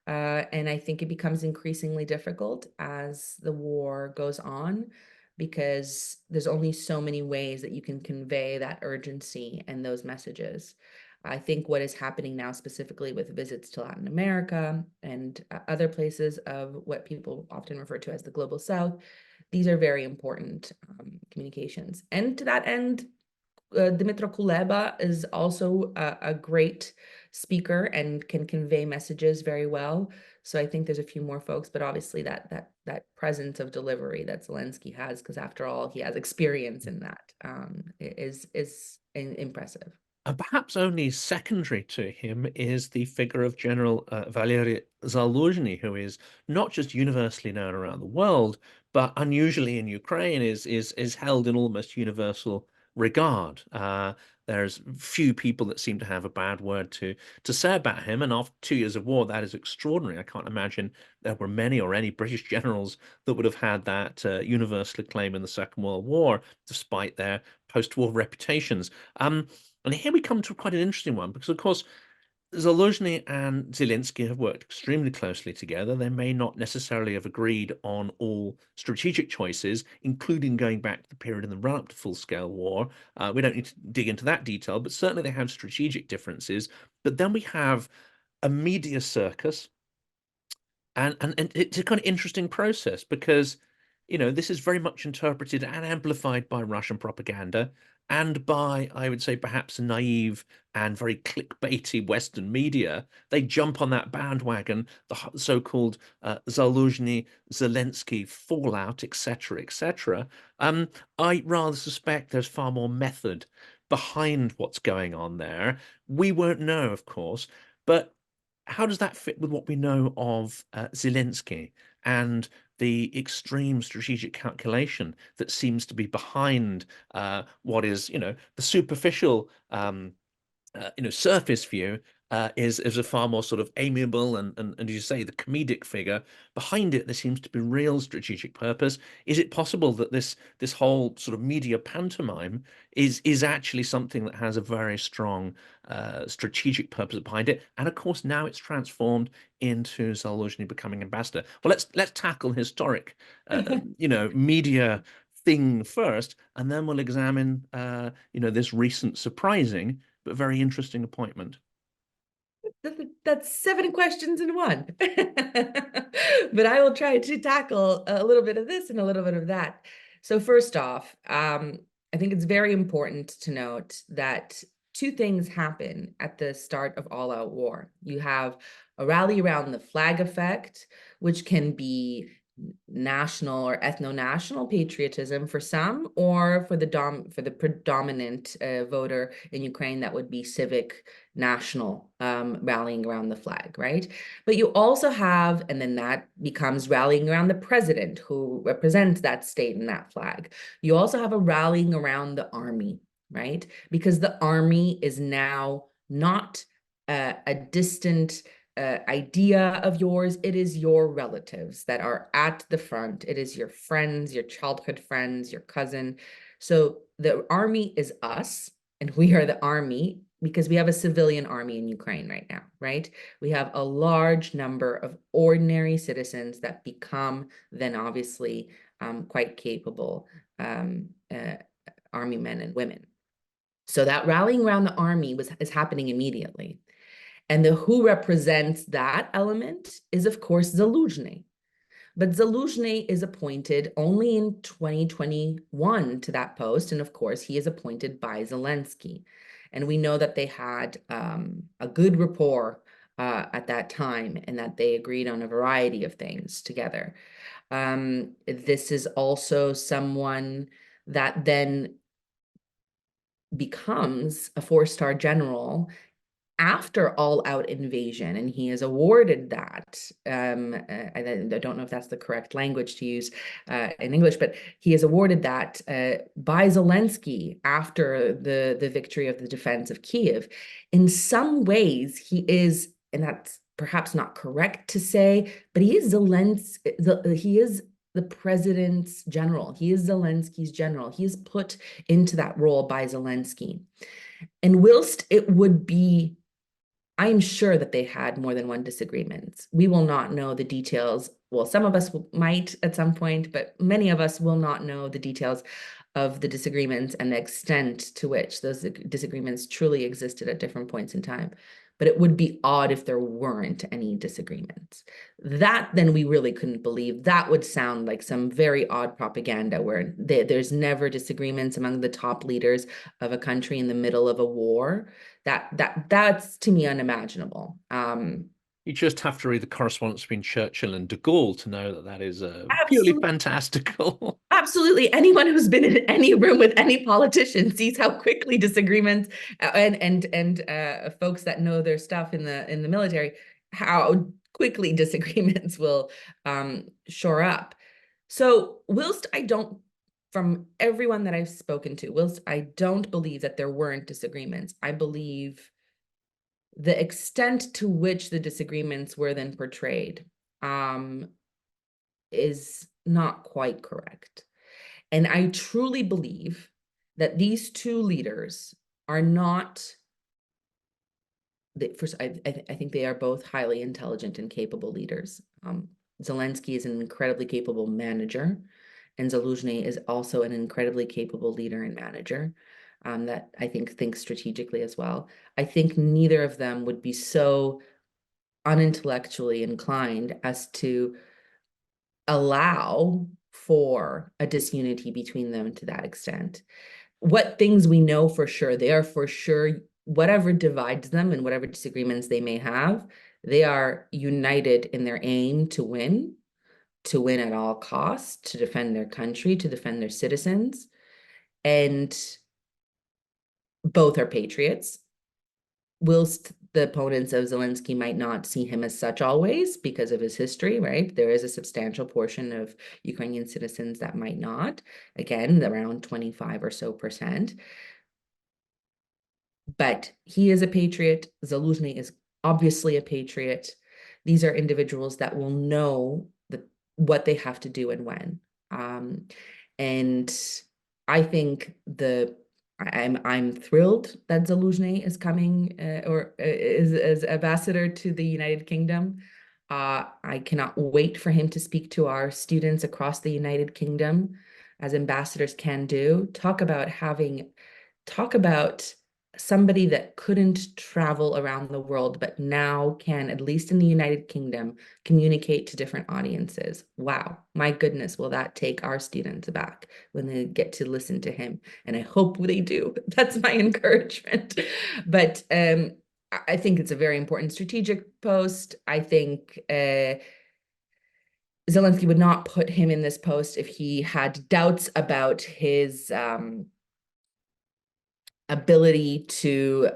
And I think it becomes increasingly difficult as the war goes on, because there's only so many ways that you can convey that urgency and those messages. I think what is happening now, specifically with visits to Latin America and other places of what people often refer to as the global South, these are very important communications. And to that end, Dmytro Kuleba is also a great speaker and can convey messages very well. So I think there's a few more folks, but obviously that presence of delivery that Zelensky has, because after all, he has experience in that, is impressive. Perhaps only secondary to him is the figure of General Valery Zaluzhnyi, who is not just universally known around the world, but unusually in Ukraine is held in almost universal regard. There's few people that seem to have a bad word to say about him. And after 2 years of war, that is extraordinary. I can't imagine there were many or any British generals that would have had that universal acclaim in the Second World War, despite their post-war reputations. And here we come to quite an interesting one, because, of course, Zaluzhnyi and Zelensky have worked extremely closely together. They may not necessarily have agreed on all strategic choices, including going back to the period in the run-up to full-scale war. We don't need to dig into that detail, but certainly they have strategic differences. But then we have a media circus, and it's a kind of interesting process, because this is very much interpreted and amplified by Russian propaganda and by, I would say, perhaps naive and very clickbaity Western media. They jump on that bandwagon, the so-called Zaluzhnyi Zelensky fallout, etc., etc. I rather suspect there's far more method behind what's going on there. We won't know, of course, but how does that fit with what we know of Zelensky and the extreme strategic calculation that seems to be behind what is, the superficial, surface view is a far more sort of amiable and as you say, the comedic figure. Behind it, there seems to be real strategic purpose. Is it possible that this whole sort of media pantomime is actually something that has a very strong strategic purpose behind it? And of course, now it's transformed into Zaluzhnyi becoming ambassador. Well, let's tackle historic, media thing first, and then we'll examine, this recent surprising but very interesting appointment. That's 7 questions in one. But I will try to tackle a little bit of this and a little bit of that. So first off, I think it's very important to note that 2 things happen at the start of all-out war. You have a rally around the flag effect, which can be national or ethno-national patriotism for some, or for the predominant voter in Ukraine, that would be civic national, rallying around the flag, right? But you also have, and then that becomes rallying around the president who represents that state and that flag. You also have a rallying around the army, right? Because the army is now not a distant idea of yours. It is your relatives that are at the front. It is your friends, your childhood friends, your cousin. So the army is us, and we are the army because we have a civilian army in Ukraine right now, right? We have a large number of ordinary citizens that become then obviously quite capable army men and women. So that rallying around the army is happening immediately. And who represents that element is, of course, Zaluzhnyi. But Zaluzhnyi is appointed only in 2021 to that post. And of course, he is appointed by Zelensky. And we know that they had a good rapport at that time, and that they agreed on a variety of things together. This is also someone that then becomes a 4-star general after all-out invasion, and he is awarded that. I don't know if that's the correct language to use in English, but he is awarded that by Zelensky after the victory of the defense of Kiev. In some ways, he is, and that's perhaps not correct to say, but he is he is the president's general. He is Zelensky's general. He is put into that role by Zelensky. And whilst it would be, I'm sure that they had more than one disagreement. We will not know the details. Well, some of us might at some point, but many of us will not know the details of the disagreements and the extent to which those disagreements truly existed at different points in time. But it would be odd if there weren't any disagreements. That then we really couldn't believe. That would sound like some very odd propaganda where there's never disagreements among the top leaders of a country in the middle of a war. That's to me unimaginable. You just have to read the correspondence between Churchill and de Gaulle to know that is purely Absolutely. fantastical. Absolutely. Anyone who's been in any room with any politician sees how quickly disagreements and folks that know their stuff in the military, how quickly disagreements will shore up. So whilst I don't from everyone that I've spoken to, whilst I don't believe that there weren't disagreements, I believe the extent to which the disagreements were then portrayed is not quite correct. And I truly believe that these two leaders are not, first, I think they are both highly intelligent and capable leaders. Zelensky is an incredibly capable manager, and Zaluzhnyi is also an incredibly capable leader and manager that I think thinks strategically as well. I think neither of them would be so unintellectually inclined as to allow for a disunity between them to that extent. What things we know for sure, they are for sure, whatever divides them and whatever disagreements they may have, they are united in their aim to win at all costs, to defend their country, to defend their citizens. And both are patriots, whilst the opponents of Zelensky might not see him as such always because of his history, right? There is a substantial portion of Ukrainian citizens that might not, again, around 25 or so percent. But he is a patriot. Zaluzhnyi is obviously a patriot. These are individuals that will know what they have to do and when. And I think I'm thrilled that Zaluzhnyi is coming or is as ambassador to the United Kingdom. I cannot wait for him to speak to our students across the United Kingdom, as ambassadors can do. Talk about somebody that couldn't travel around the world, but now can, at least in the United Kingdom, communicate to different audiences. Wow, my goodness, will that take our students aback when they get to listen to him? And I hope they do. That's my encouragement. But I think it's a very important strategic post. I think Zelensky would not put him in this post if he had doubts about his ability to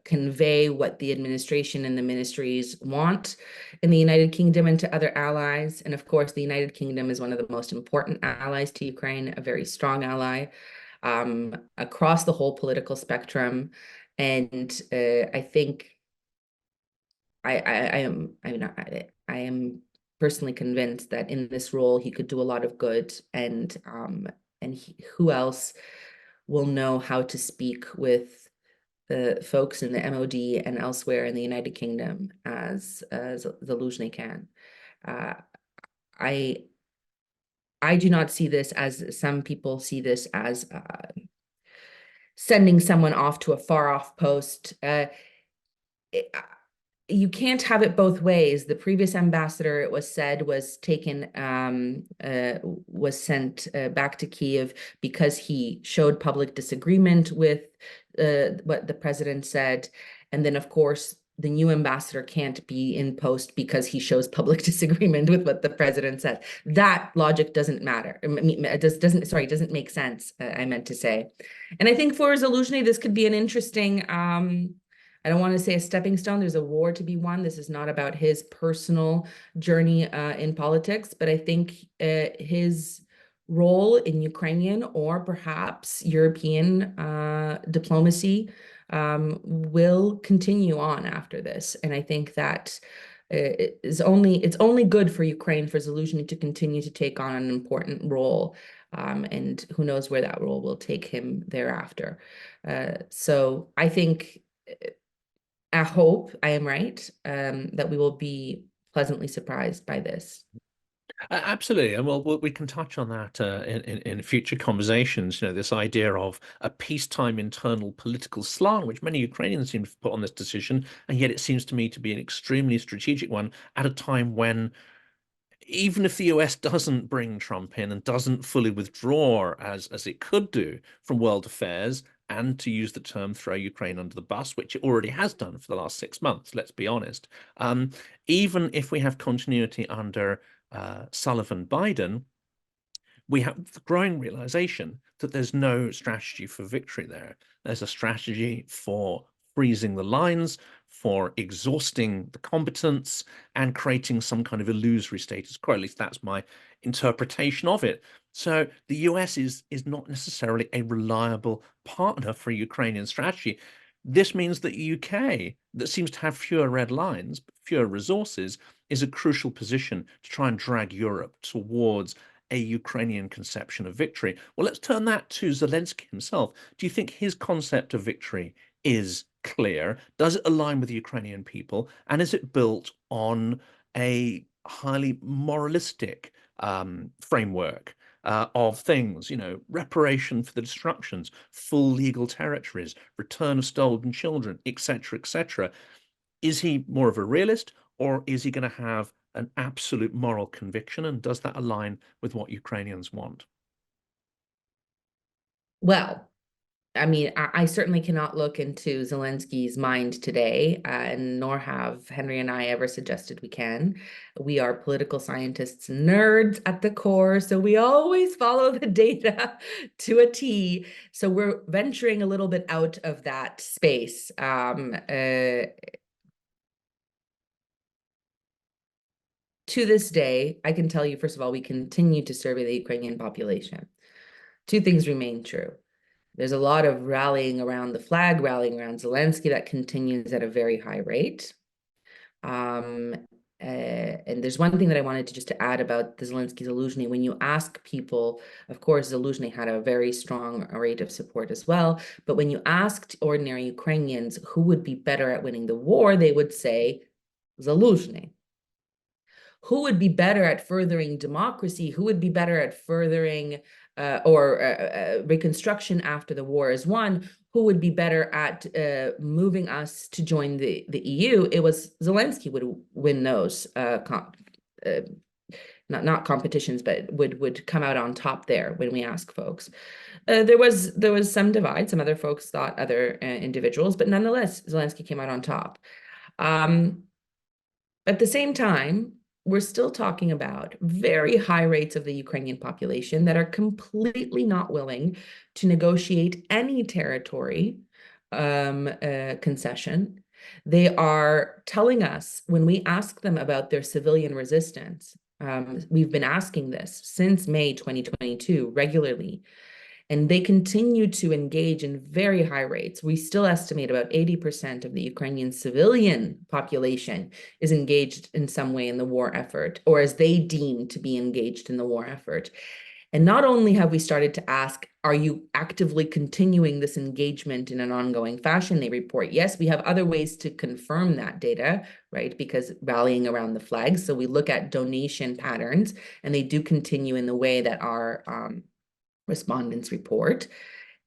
convey what the administration and the ministries want in the United Kingdom and to other allies. And of course, the United Kingdom is one of the most important allies to Ukraine, a very strong ally across the whole political spectrum. And I think I am personally convinced that in this role he could do a lot of good, and who else will know how to speak with the folks in the MOD and elsewhere in the United Kingdom as Zaluzhnyi can. I do not see this as some people see this as sending someone off to a far off post. You can't have it both ways. The previous ambassador, it was said, was taken, was sent back to Kiev because he showed public disagreement with what the president said. And then, of course, the new ambassador can't be in post because he shows public disagreement with what the president said. That logic doesn't matter. It doesn't make sense, I meant to say. And I think for Zaluzhnyi, this could be an interesting I don't want to say a stepping stone. There's a war to be won. This is not about his personal journey in politics, but I think his role in Ukrainian or perhaps European diplomacy will continue on after this. And I think that it's only good for Ukraine, for Zaluzhnyi to continue to take on an important role. And who knows where that role will take him thereafter. So I think I hope I am right, that we will be pleasantly surprised by this. Absolutely, and well, we can touch on that in future conversations. You know, this idea of a peacetime internal political slant, which many Ukrainians seem to put on this decision, and yet it seems to me to be an extremely strategic one at a time when, even if the US doesn't bring Trump in and doesn't fully withdraw as it could do from world affairs, and to use the term throw Ukraine under the bus, which it already has done for the last 6 months, let's be honest, even if we have continuity under Sullivan Biden, we have the growing realization that there's no strategy for victory there. There's a strategy for freezing the lines, for exhausting the combatants and creating some kind of illusory status quo. At least that's my interpretation of it. So the US is not necessarily a reliable partner for a Ukrainian strategy. This means that UK, that seems to have fewer red lines, fewer resources, is a crucial position to try and drag Europe towards a Ukrainian conception of victory. Well, let's turn that to Zelensky himself. Do you think his concept of victory is clear? Does it align with the Ukrainian people? And is it built on a highly moralistic framework of things, reparation for the destructions, full legal territories, return of stolen children, etc., etc.? Is he more of a realist, or is he going to have an absolute moral conviction? And does that align with what Ukrainians want? Well, I mean, I certainly cannot look into Zelensky's mind today, and nor have Henry and I ever suggested we can. We are political scientists, nerds at the core, so we always follow the data to a T. So we're venturing a little bit out of that space. To this day, I can tell you, first of all, we continue to survey the Ukrainian population. Two things remain true. There's a lot of rallying around the flag, rallying around Zelensky that continues at a very high rate. And there's one thing that I wanted to just to add about the Zelensky Zaluzhnyi. When you ask people, of course, Zaluzhnyi had a very strong rate of support as well. But when you asked ordinary Ukrainians who would be better at winning the war, they would say Zaluzhnyi. Who would be better at furthering democracy? Who would be better at furthering reconstruction after the war is won? Who would be better at moving us to join the EU? It was Zelensky would win those not competitions, but would come out on top there when we ask folks. There was some divide. Some other folks thought other individuals, but nonetheless, Zelensky came out on top. At the same time, we're still talking about very high rates of the Ukrainian population that are completely not willing to negotiate any territory concession. They are telling us when we ask them about their civilian resistance, we've been asking this since May 2022 regularly, and they continue to engage in very high rates. We still estimate about 80% of the Ukrainian civilian population is engaged in some way in the war effort, or as they deem to be engaged in the war effort. And not only have we started to ask, are you actively continuing this engagement in an ongoing fashion? They report, yes. We have other ways to confirm that data, right? Because rallying around the flag. So we look at donation patterns, and they do continue in the way that our respondents report.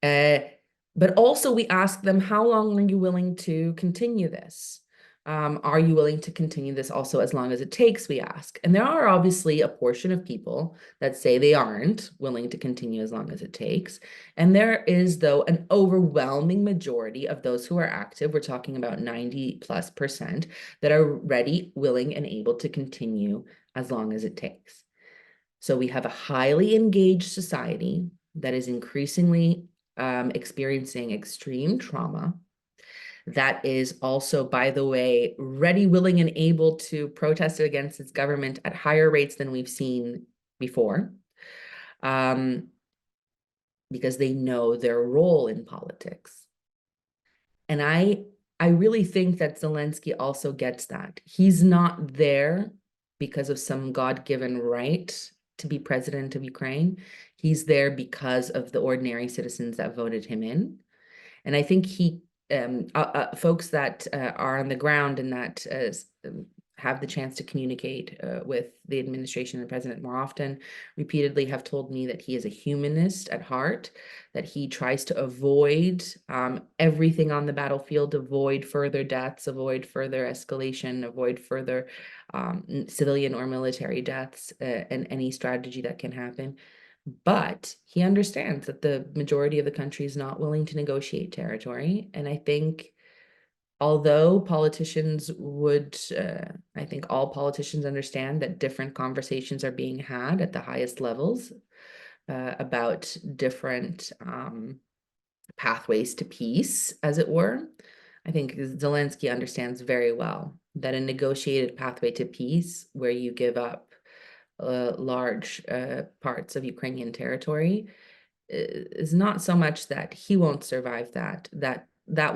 But also we ask them, how long are you willing to continue this? Are you willing to continue this also as long as it takes, we ask. And there are obviously a portion of people that say they aren't willing to continue as long as it takes. And there is, though, an overwhelming majority of those who are active, we're talking about 90+%, that are ready, willing, and able to continue as long as it takes. So we have a highly engaged society that is increasingly experiencing extreme trauma, that is also, by the way, ready, willing, and able to protest against its government at higher rates than we've seen before, because they know their role in politics. And I really think that Zelensky also gets that. He's not there because of some God-given right to be president of Ukraine. He's there because of the ordinary citizens that voted him in. And I think folks that are on the ground and that have the chance to communicate with the administration and the president more often, repeatedly have told me that he is a humanist at heart, that he tries to avoid everything on the battlefield, avoid further deaths, avoid further escalation, avoid further civilian or military deaths, and any strategy that can happen. But he understands that the majority of the country is not willing to negotiate territory. And I think although politicians would, I think all politicians understand that different conversations are being had at the highest levels about different pathways to peace, as it were. I think Zelensky understands very well that a negotiated pathway to peace, where you give up large parts of Ukrainian territory, is not so much that he won't survive that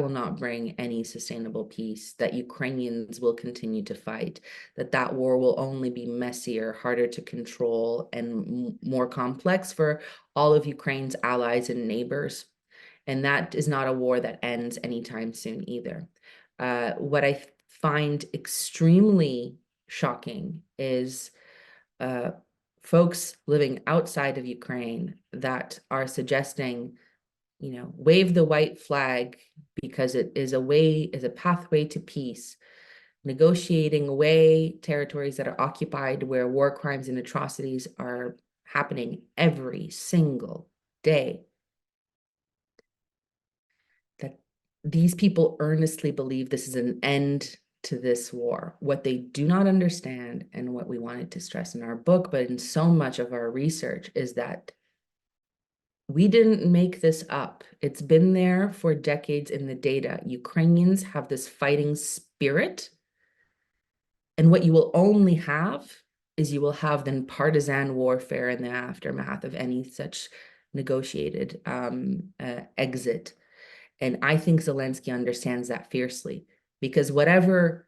will not bring any sustainable peace, that Ukrainians will continue to fight, that war will only be messier, harder to control, and more complex for all of Ukraine's allies and neighbors. And that is not a war that ends anytime soon either. What I find extremely shocking is folks living outside of Ukraine that are suggesting, wave the white flag because it is a pathway to peace, negotiating away territories that are occupied where war crimes and atrocities are happening every single day. That these people earnestly believe this is an end to this war. What they do not understand, and what we wanted to stress in our book, but in so much of our research, is that we didn't make this up. It's been there for decades in the data. Ukrainians have this fighting spirit. And what you will only have is you will have then partisan warfare in the aftermath of any such negotiated exit. And I think Zelensky understands that fiercely, because whatever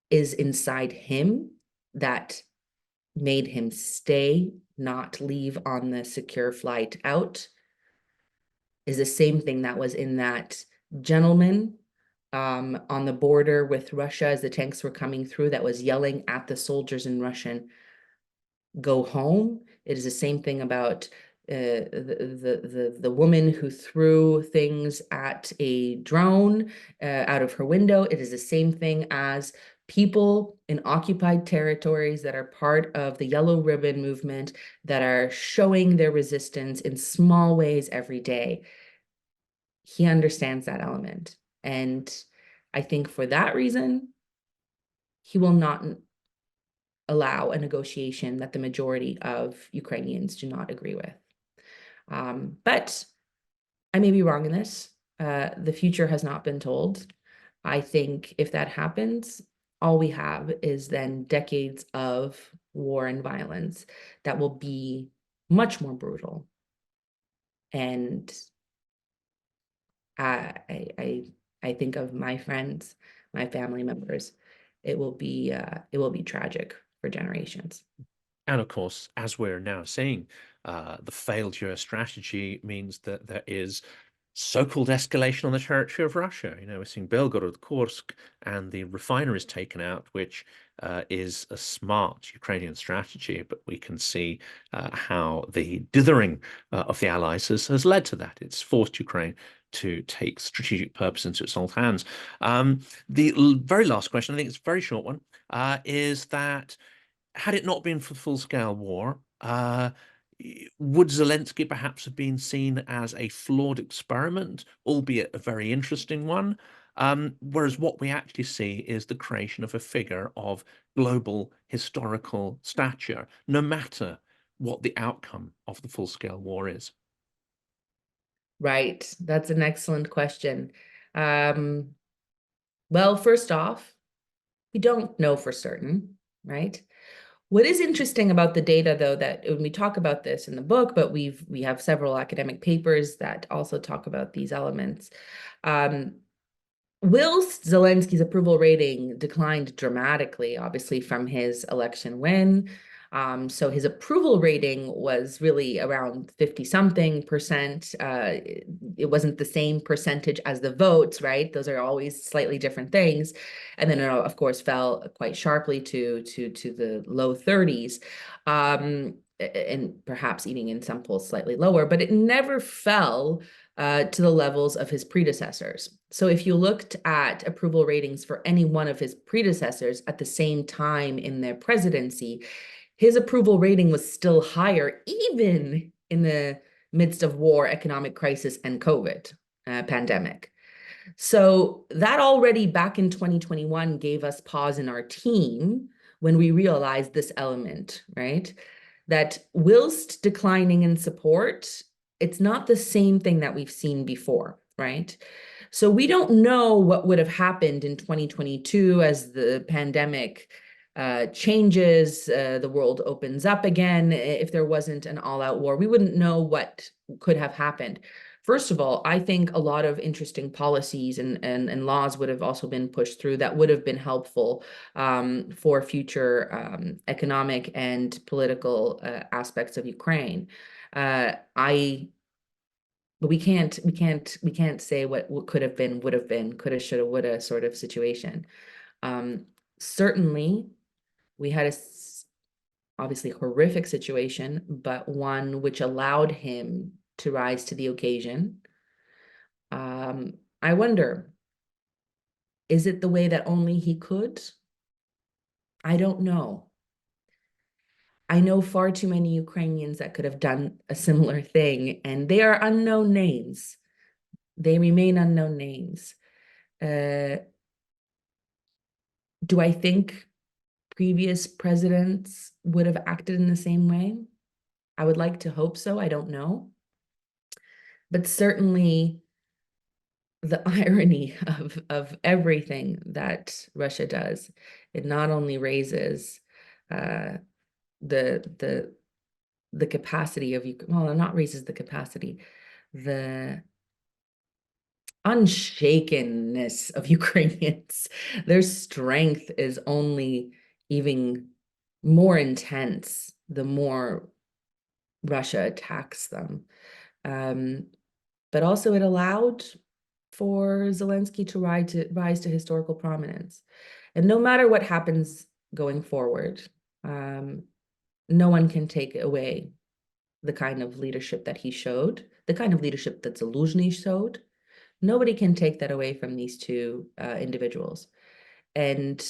is inside him that made him stay, not leave on the secure flight out, is the same thing that was in that gentleman on the border with Russia as the tanks were coming through, that was yelling at the soldiers in Russian, "Go home." It is the same thing about the woman who threw things at a drone out of her window. It is the same thing as people in occupied territories that are part of the Yellow Ribbon movement, that are showing their resistance in small ways every day. He understands that element. And I think for that reason, he will not allow a negotiation that the majority of Ukrainians do not agree with. But I may be wrong in this. The future has not been told. I think if that happens, all we have is then decades of war and violence that will be much more brutal. And I think of my friends, my family members. It will be tragic for generations. And of course, as we're now seeing, the failed US strategy means that there is so-called escalation on the territory of Russia. We're seeing Belgorod, Kursk, and the refineries taken out, which is a smart Ukrainian strategy. But we can see how the dithering of the allies has led to that. It's forced Ukraine to take strategic purpose into its own hands. The very last question, I think it's a very short one, is that had it not been for the full-scale war, would Zelensky perhaps have been seen as a flawed experiment, albeit a very interesting one? Whereas what we actually see is the creation of a figure of global historical stature, no matter what the outcome of the full-scale war is. Right. That's an excellent question. Well, first off, we don't know for certain, right? What is interesting about the data, though, that when we talk about this in the book, but we have several academic papers that also talk about these elements. Whilst Zelensky's approval rating declined dramatically, obviously, from his election win, so his approval rating was really around 50-something%. It wasn't the same percentage as the votes, right? Those are always slightly different things. And then it, of course, fell quite sharply to the low 30s. And perhaps even in some polls slightly lower, but it never fell to the levels of his predecessors. So if you looked at approval ratings for any one of his predecessors at the same time in their presidency, his approval rating was still higher, even in the midst of war, economic crisis, and COVID pandemic. So that already back in 2021 gave us pause in our team when we realized this element, right? That whilst declining in support, it's not the same thing that we've seen before, right? So we don't know what would have happened in 2022 as the pandemic changes, the world opens up again. If there wasn't an all-out war, we wouldn't know what could have happened. First of all, I think a lot of interesting policies and laws would have also been pushed through that would have been helpful for future economic and political aspects of Ukraine. But we can't say what could have been, would have been, coulda, shoulda, woulda sort of situation. Certainly, we had obviously horrific situation, but one which allowed him to rise to the occasion. I wonder, is it the way that only he could? I don't know. I know far too many Ukrainians that could have done a similar thing, and they are unknown names. They remain unknown names. Do I think previous presidents would have acted in the same way? I would like to hope so. I don't know. But certainly the irony of everything that Russia does, it not only raises the capacity of, well, it not raises the capacity, the unshakenness of Ukrainians. Their strength is only even more intense the more Russia attacks them. But also it allowed for Zelensky to rise to historical prominence. And no matter what happens going forward, no one can take away the kind of leadership that he showed, the kind of leadership that Zaluzhnyi showed. Nobody can take that away from these two individuals. And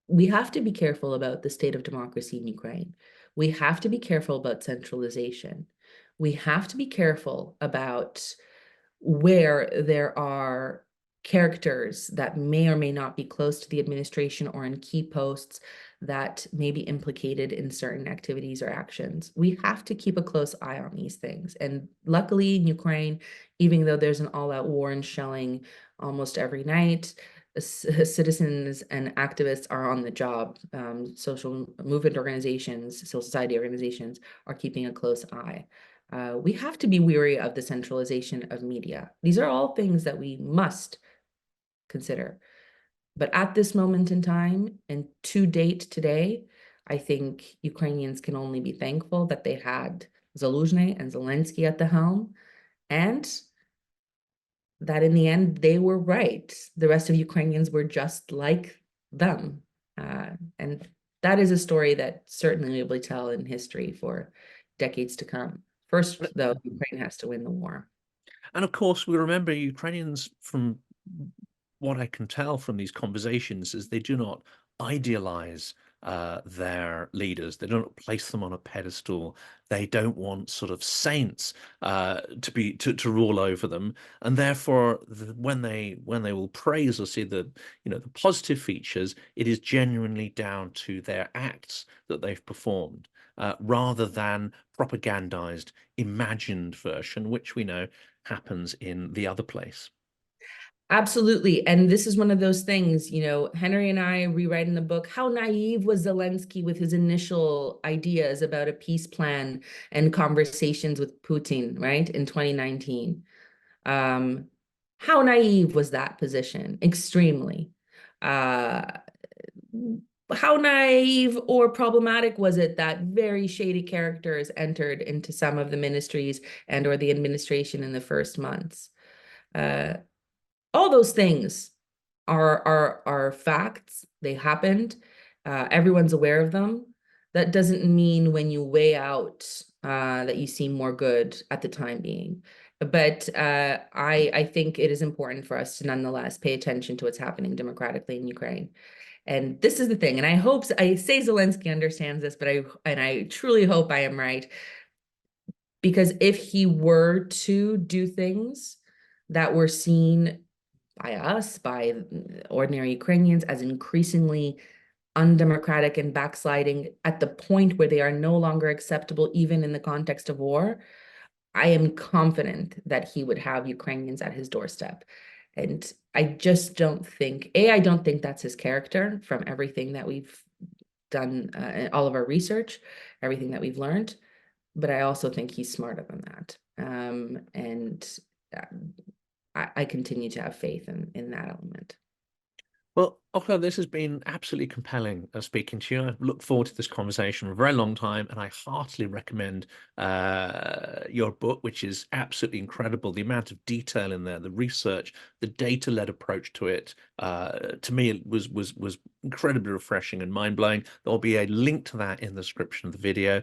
we have to be careful about the state of democracy in Ukraine. We have to be careful about centralization. We have to be careful about where there are characters that may or may not be close to the administration or in key posts that may be implicated in certain activities or actions. We have to keep a close eye on these things. And luckily in Ukraine, even though there's an all-out war and shelling almost every night, citizens and activists are on the job. Social movement organizations, civil society organizations are keeping a close eye. We have to be weary of the centralization of media. These are all things that we must consider. But at this moment in time, and to date today, I think Ukrainians can only be thankful that they had Zaluzhnyi and Zelensky at the helm, and that in the end, they were right. The rest of Ukrainians were just like them. And that is a story that certainly will tell in history for decades to come. First, though, Ukraine has to win the war. And of course, we remember Ukrainians, from what I can tell from these conversations, is they do not idealize their leaders. They don't place them on a pedestal. They don't want sort of saints to rule over them. And therefore, when they will praise or see the the positive features, it is genuinely down to their acts that they've performed, rather than propagandized, imagined version, which we know happens in the other place. Absolutely. And this is one of those things, Henry and I rewrite in the book, how naive was Zelensky with his initial ideas about a peace plan and conversations with Putin, right, in 2019. How naive was that position? Extremely. How naive or problematic was it that very shady characters entered into some of the ministries and or the administration in the first months? All those things are facts. They happened. Everyone's aware of them. That doesn't mean when you weigh out that you seem more good at the time being. But I think it is important for us to nonetheless pay attention to what's happening democratically in Ukraine. And this is the thing. And I say Zelensky understands this, but I truly hope I am right. Because if he were to do things that were seen by us, by ordinary Ukrainians, as increasingly undemocratic and backsliding at the point where they are no longer acceptable, even in the context of war, I am confident that he would have Ukrainians at his doorstep. And I just don't think, I don't think that's his character from everything that we've done, all of our research, everything that we've learned. But I also think he's smarter than that. And I continue to have faith in that element. Well, Olga, this has been absolutely compelling speaking to you. I've looked forward to this conversation for a very long time, and I heartily recommend your book, which is absolutely incredible. The amount of detail in there, the research, the data-led approach to it, to me, it was incredibly refreshing and mind-blowing. There'll be a link to that in the description of the video.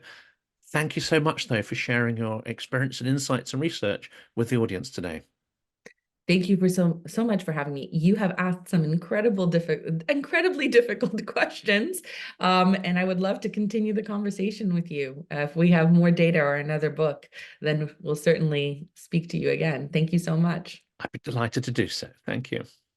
Thank you so much, though, for sharing your experience and insights and research with the audience today. Thank you for so much for having me. You have asked some incredibly difficult questions, and I would love to continue the conversation with you. If we have more data or another book, then we'll certainly speak to you again. Thank you so much. I'd be delighted to do so. Thank you.